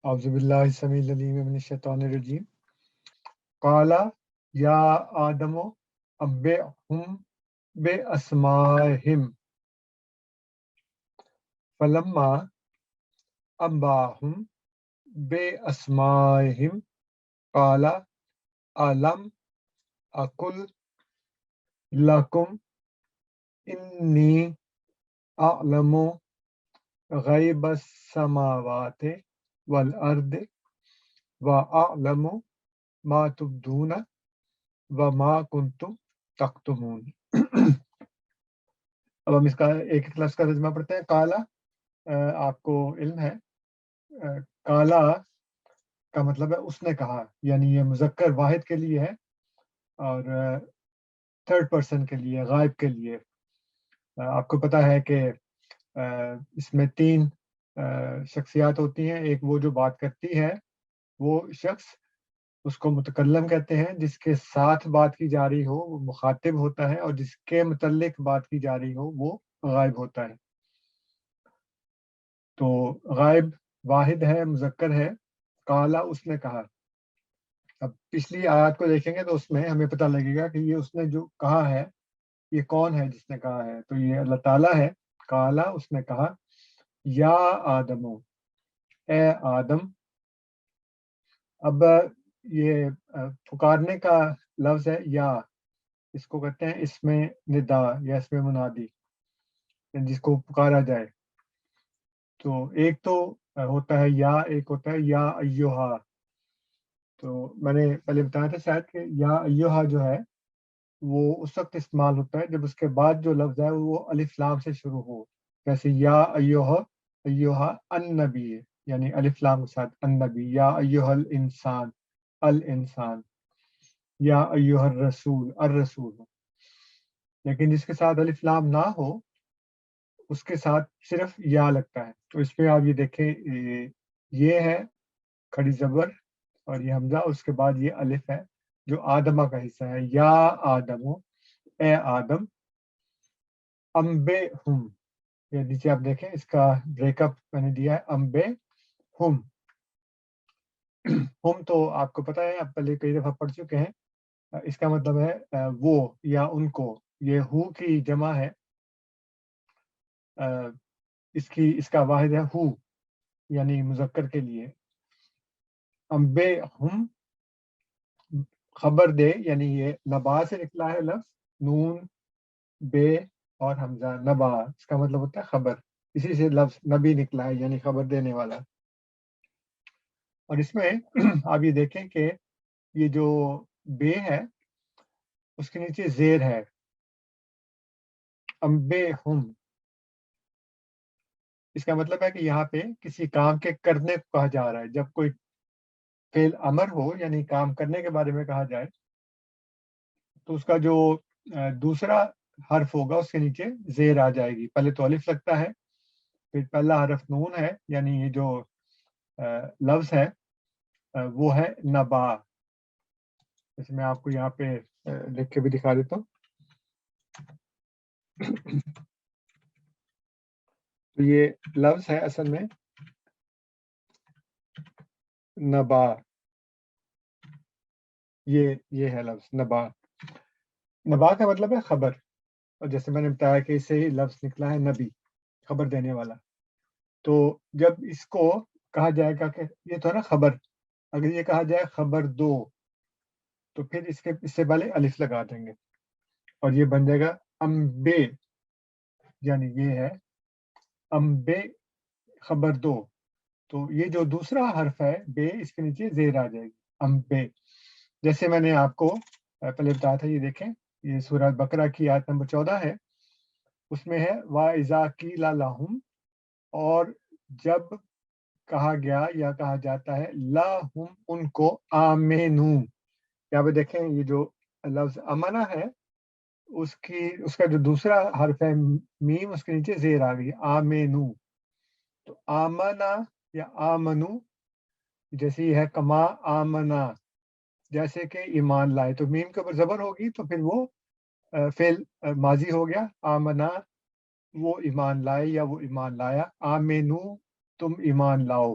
اعوذ باللہ السمیع العلیم من الشیطان الرجیم قال یا آدم انبئہم باسمائہم فلما انبأہم باسمائہم قال الم اقل لکم انی اعلم غیب السماوات والارض واعلم ما تبدون وما کنتم تکتمون۔ اب ہم اس کا ایک ایک لفظ کا ترجمہ پڑھتے ہیں۔ کالا، آپ کو علم ہے کالا کا مطلب ہے اس نے کہا، یعنی یہ مذکر واحد کے لیے ہے اور تھرڈ پرسن کے لیے، غائب کے لیے۔ آپ کو پتہ ہے کہ اس میں تین شخصیات ہوتی ہیں۔ ایک وہ جو بات کرتی ہے، وہ شخص، اس کو متکلم کہتے ہیں۔ جس کے ساتھ بات کی جا رہی ہو وہ مخاطب ہوتا ہے، اور جس کے متعلق بات کی جا رہی ہو وہ غائب ہوتا ہے۔ تو غائب واحد ہے، مذکر ہے۔ کالا، اس نے کہا۔ اب پچھلی آیات کو دیکھیں گے تو اس میں ہمیں پتہ لگے گا کہ یہ اس نے جو کہا ہے یہ کون ہے جس نے کہا ہے، تو یہ اللہ تعالیٰ ہے۔ کالا، اس نے کہا، یا آدم، اے آدم۔ اب یہ پکارنے کا لفظ ہے یا، اس کو کہتے ہیں اس میں ندا یا اس میں منادی، جس کو پکارا جائے۔ تو ایک تو ہوتا ہے یا، ایک ہوتا ہے یا ایوہا۔ تو میں نے پہلے بتایا تھا شاید کہ یا ایوہا جو ہے وہ اس وقت استعمال ہوتا ہے جب اس کے بعد جو لفظ ہے وہ الف لام سے شروع ہو، جیسے یا ایوہا النبی، یعنی الف لام کے ساتھ النبی، یا ایوہا الانسان، الانسان، یا ایوہا الرسول، الرسول۔ لیکن جس کے ساتھ الف لام نہ ہو اس کے ساتھ صرف یا لگتا ہے۔ تو اس میں آپ یہ دیکھیں، یہ ہے کھڑی زبر اور یہ حمزہ، اس کے بعد یہ الف ہے جو آدمہ کا حصہ ہے۔ یا آدم، اے آدم، انبے ہم، یہ نیچے آپ دیکھیں اس کا بریک اپ میں نے دیا ہے، انبے ہم۔ ہم تو آپ کو پتہ ہے، آپ پہلے کئی دفعہ پڑھ چکے ہیں۔ اس کا مطلب ہے وہ یا ان کو۔ یہ ہو کی جمع ہے، اس کا واحد ہے ہو، یعنی مذکر کے لیے۔ انبے ہم، خبر دے، یعنی یہ نبا سے نکلا ہے لفظ، نون بے اور حمزہ، نبا، اس کا مطلب ہوتا ہے خبر۔ اسی سے لفظ نبی نکلا ہے، یعنی خبر دینے والا۔ اور اس میں آپ یہ دیکھیں کہ یہ جو بے ہے اس کے نیچے زیر ہے، انبے ہم۔ اس کا مطلب ہے کہ یہاں پہ کسی کام کے کرنے کو کہا جا رہا ہے۔ جب کوئی فعل امر ہو، یعنی کام کرنے کے بارے میں کہا جائے، تو اس کا جو دوسرا حرف ہوگا اس کے نیچے زیر آ جائے گی۔ پہلے تو الف لگتا ہے، پھر پہلا حرف نون ہے، یعنی یہ جو لفظ ہے وہ ہے نبا۔ جیسے میں آپ کو یہاں پہ لکھ کے بھی دکھا دیتا ہوں۔ تو یہ لفظ ہے اصل میں نبا، یہ ہے لفظ نبا۔ نبا کا مطلب ہے خبر، اور جیسے میں نے بتایا کہ اس سے ہی لفظ نکلا ہے نبی، خبر دینے والا۔ تو جب اس کو کہا جائے گا کہ یہ تو ہے نا خبر، اگر یہ کہا جائے خبر دو، تو پھر اس سے پہلے الف لگا دیں گے اور یہ بن جائے گا امبے، یعنی یہ ہے امبے، خبر دو۔ تو یہ جو دوسرا حرف ہے بے، اس کے نیچے زیر آ جائے گی، امبے۔ جیسے میں نے آپ کو پہلے بتایا تھا، یہ دیکھیں، یہ سورہ بقرہ کی آیت نمبر 14 ہے، اس میں ہے وَإِذَا قِيلَ لَهُمْ، اور جب کہا گیا یا کہا جاتا ہے لَهُمْ، ان کو، آمنو۔ یہاں پہ دیکھیں یہ جو لفظ امنا ہے اس کا جو دوسرا حرف ہے میم، اس کے نیچے زیر آ گئی، آمنو۔ تو آمنا یا آمنو جیسے یہ ہے کما آمنا، جیسے کہ ایمان لائے، تو میم کے اوپر زبر ہوگی تو پھر وہ فعل ماضی ہو گیا، آمنا وہ ایمان لائے یا وہ ایمان لایا، آمنو تم ایمان لاؤ۔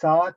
7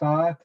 7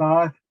7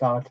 7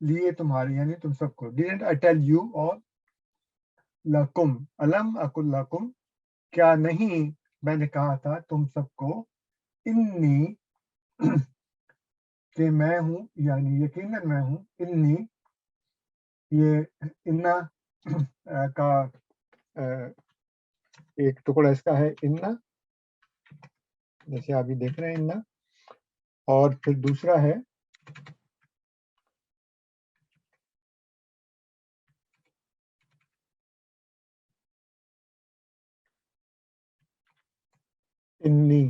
لیے تمہارے یعنی تم سب کو. Didn't I tell you all لکم علم اقل لکم کیا نہیں میں نے کہا تھا تم سب کو انی کہ میں ہوں یعنی یقیناً میں ہوں. انی یہ انا کا ایک ٹکڑا اس کا ہے انا جیسے ابھی دیکھ رہے ہیں انا اور پھر دوسرا ہے انی.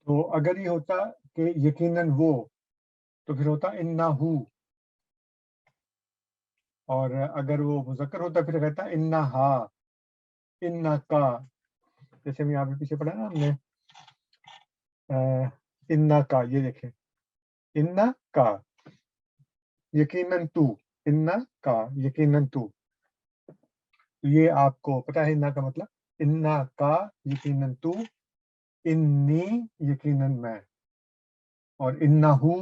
تو اگر یہ ہوتا کہ یقیناً وہ تو پھر ہوتا انا ہو اور اگر وہ مذکر ہوتا پھر کہتا انا ہا انا کا جیسے ہم یہاں پہ پیچھے پڑھا نا ہم نے انا کا یہ دیکھیں انا کا یقیناً تو انا کا یقیناً تو یہ آپ کو پتہ ہے انا کا مطلب انا کا یقیناً تو انی یقیناً میں اور انا ہو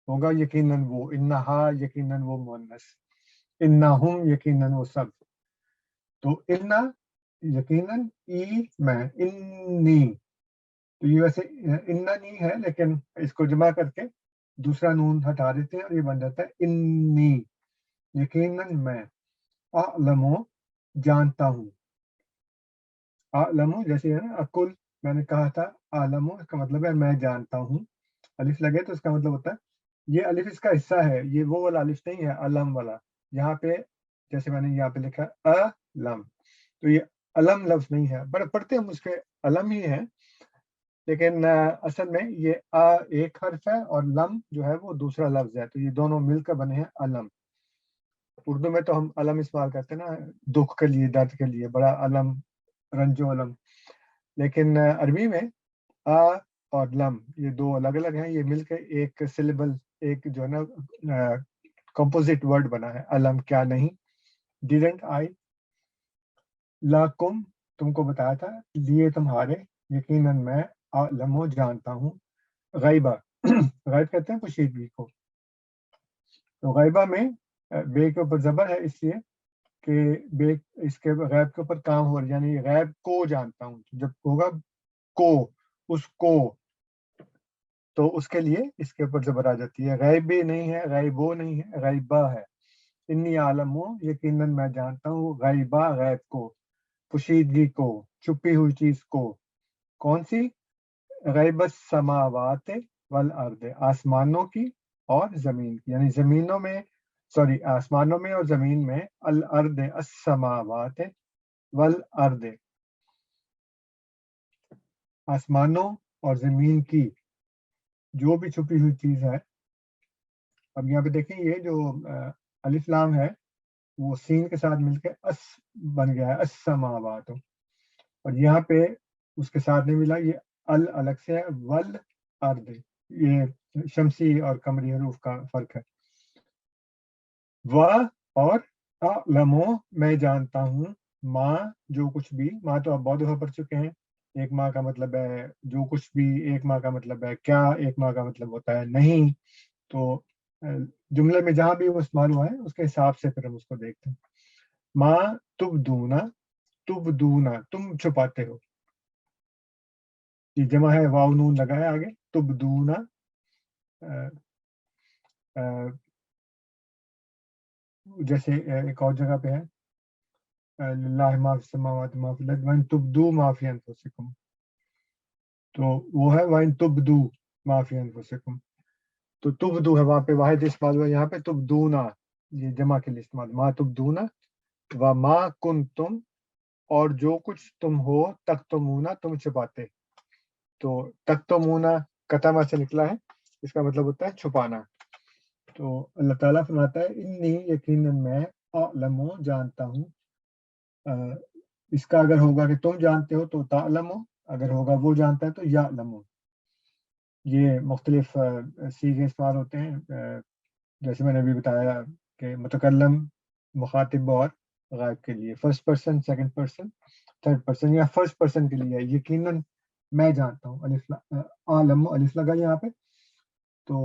ہوگا یقیناً وہ انا ہا یقیناً وہ مؤنث انا ہم یقیناً وہ سب. تو انا یقیناً ای میں انی تو یہ ویسے انا نہیں ہے لیکن اس کو جمع کر کے دوسرا نون ہٹا دیتے ہیں اور یہ بن جاتا ہے انی یقیناً میں اعلمو جانتا ہوں. اعلمو جیسے ہے نا اکل میں نے کہا تھا اعلمو اس کا مطلب ہے میں جانتا ہوں. الف لگے تو اس کا مطلب ہوتا ہے یہ الف اس کا حصہ ہے یہ وہ والا الف نہیں ہے علم والا. یہاں پہ جیسے میں نے یہاں پہ لکھا علم تو یہ علم لفظ نہیں ہے بڑے پڑھتے ہم اس کے علم ہی ہے لیکن اصل میں یہ ایک حرف ہے اور لم جو ہے وہ دوسرا لفظ ہے تو یہ دونوں مل کر بنے ہیں علم. اردو میں تو ہم علم استعمال کرتے ہیں نا دکھ کے لیے درد کے لیے بڑا علم رنج و علم لیکن عربی میں اور لم یہ دو الگ الگ ہیں یہ مل کے ایک سلیبل ایک جو ہے نا کمپوزٹ ورڈ بنا ہے علم کیا نہیں. ڈیڈنٹ آئی لاکم تم کو بتایا تھا لیے تمہارے یقیناً میں علمو جانتا ہوں. غیبہ غیب کہتے ہیں پوشیدگی کو. تو غیبہ میں بے کے اوپر زبر ہے اس لیے کہ بے اس کے غیب کے اوپر کام ہو رہا یعنی غیب کو جانتا ہوں. جب ہوگا کو اس کو تو اس کے لیے اس کے اوپر زبر آ جاتی ہے. غیب بھی نہیں ہے غیبو نہیں ہے غیبہ ہے. انی عالم یقیناً میں جانتا ہوں غیبہ غیب کو پوشیدگی کو چھپی ہوئی چیز کو. کون سی؟ غیب السماوات والارض آسمانوں کی اور زمین کی یعنی زمینوں میں آسمانوں میں اور زمین میں الارض السماوات والارض آسمانوں اور زمین کی جو بھی چھپی ہوئی چیز ہے. اب یہاں پہ دیکھیں یہ جو الف لام ہے وہ سین کے ساتھ مل کے اس بن گیا ہے السماوات اور یہاں پہ اس کے ساتھ نہیں ملا یہ الگ سے ہے والارض یہ شمسی اور قمری حروف کا فرق ہے. اور اعلمو میں جانتا ہوں ماں جو کچھ بھی ماں تو آپ بہت دفعہ پڑھ چکے ہیں. ایک ماں کا مطلب ہے جو کچھ بھی ایک ماں کا مطلب ہے کیا ایک ماں کا مطلب ہوتا ہے نہیں. تو جملے میں جہاں بھی وہ استعمال ہوا ہے اس کے حساب سے پھر ہم اس کو دیکھتے ہیں. ماں تبدونا تم چھپاتے ہو یہ جمع ہے واو نون لگا ہے آگے تبدونا جیسے ایک اور جگہ پہ ہے للہ ما فی السماوات ما فی الارض وان تبدو ما فی انفسکم تو وہ ہے وان تبدو ما فی انفسکم تو تبدو ہے وہاں پہ واحد استعمال ہوا یہاں پہ تبدونا یہ جمع کے لیے استعمال ما تبدونا وما کنتم اور جو کچھ تم ہو تکتمونا تم چھپاتے. تو تکتمونا کتما سے نکلا ہے اس کا مطلب ہوتا ہے چھپانا. تو اللہ تعالیٰ فرماتا ہے انی یقیناً میں اعلم جانتا ہوں. اس کا اگر ہوگا کہ تم جانتے ہو تو تعلم اگر ہوگا وہ جانتا ہے تو یعلم. یہ مختلف سیغے استعمال ہوتے ہیں جیسے میں نے ابھی بتایا کہ متکلم مخاطب اور غائب کے لیے first person second person third person یا فرسٹ پرسن کے لیے یقیناً میں جانتا ہوں. الف عالم الف لگا یہاں پہ تو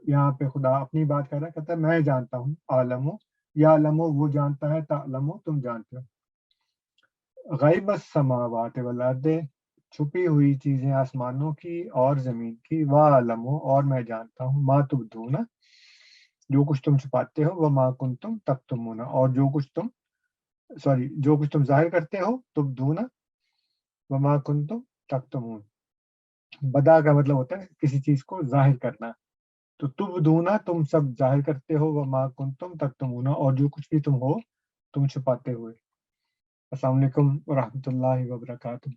یہاں پہ خدا اپنی بات کر رہا ہے، کہتا ہے میں جانتا ہوں، عالمو یا علمو وہ جانتا ہے، تعلمو تم جانتے ہو، غیب السماوات والارض چھپی ہوئی چیزیں آسمانوں کی اور زمین کی، وَأَعْلَمُ اور میں جانتا ہوں، ما تبدون جو کچھ تم چھپاتے ہو، وما کنتم تکتمون اور جو کچھ تم ظاہر کرتے ہو، تبدون وما کنتم تکتمون، بدا کا مطلب ہوتا ہے کسی چیز کو ظاہر کرنا، تو تبدونا تم سب ظاہر کرتے ہو، وما کنتم تکتمون اور جو کچھ بھی تم ہو تم چھپاتے ہوئے۔ السلام علیکم ورحمۃ اللہ وبرکاتہ۔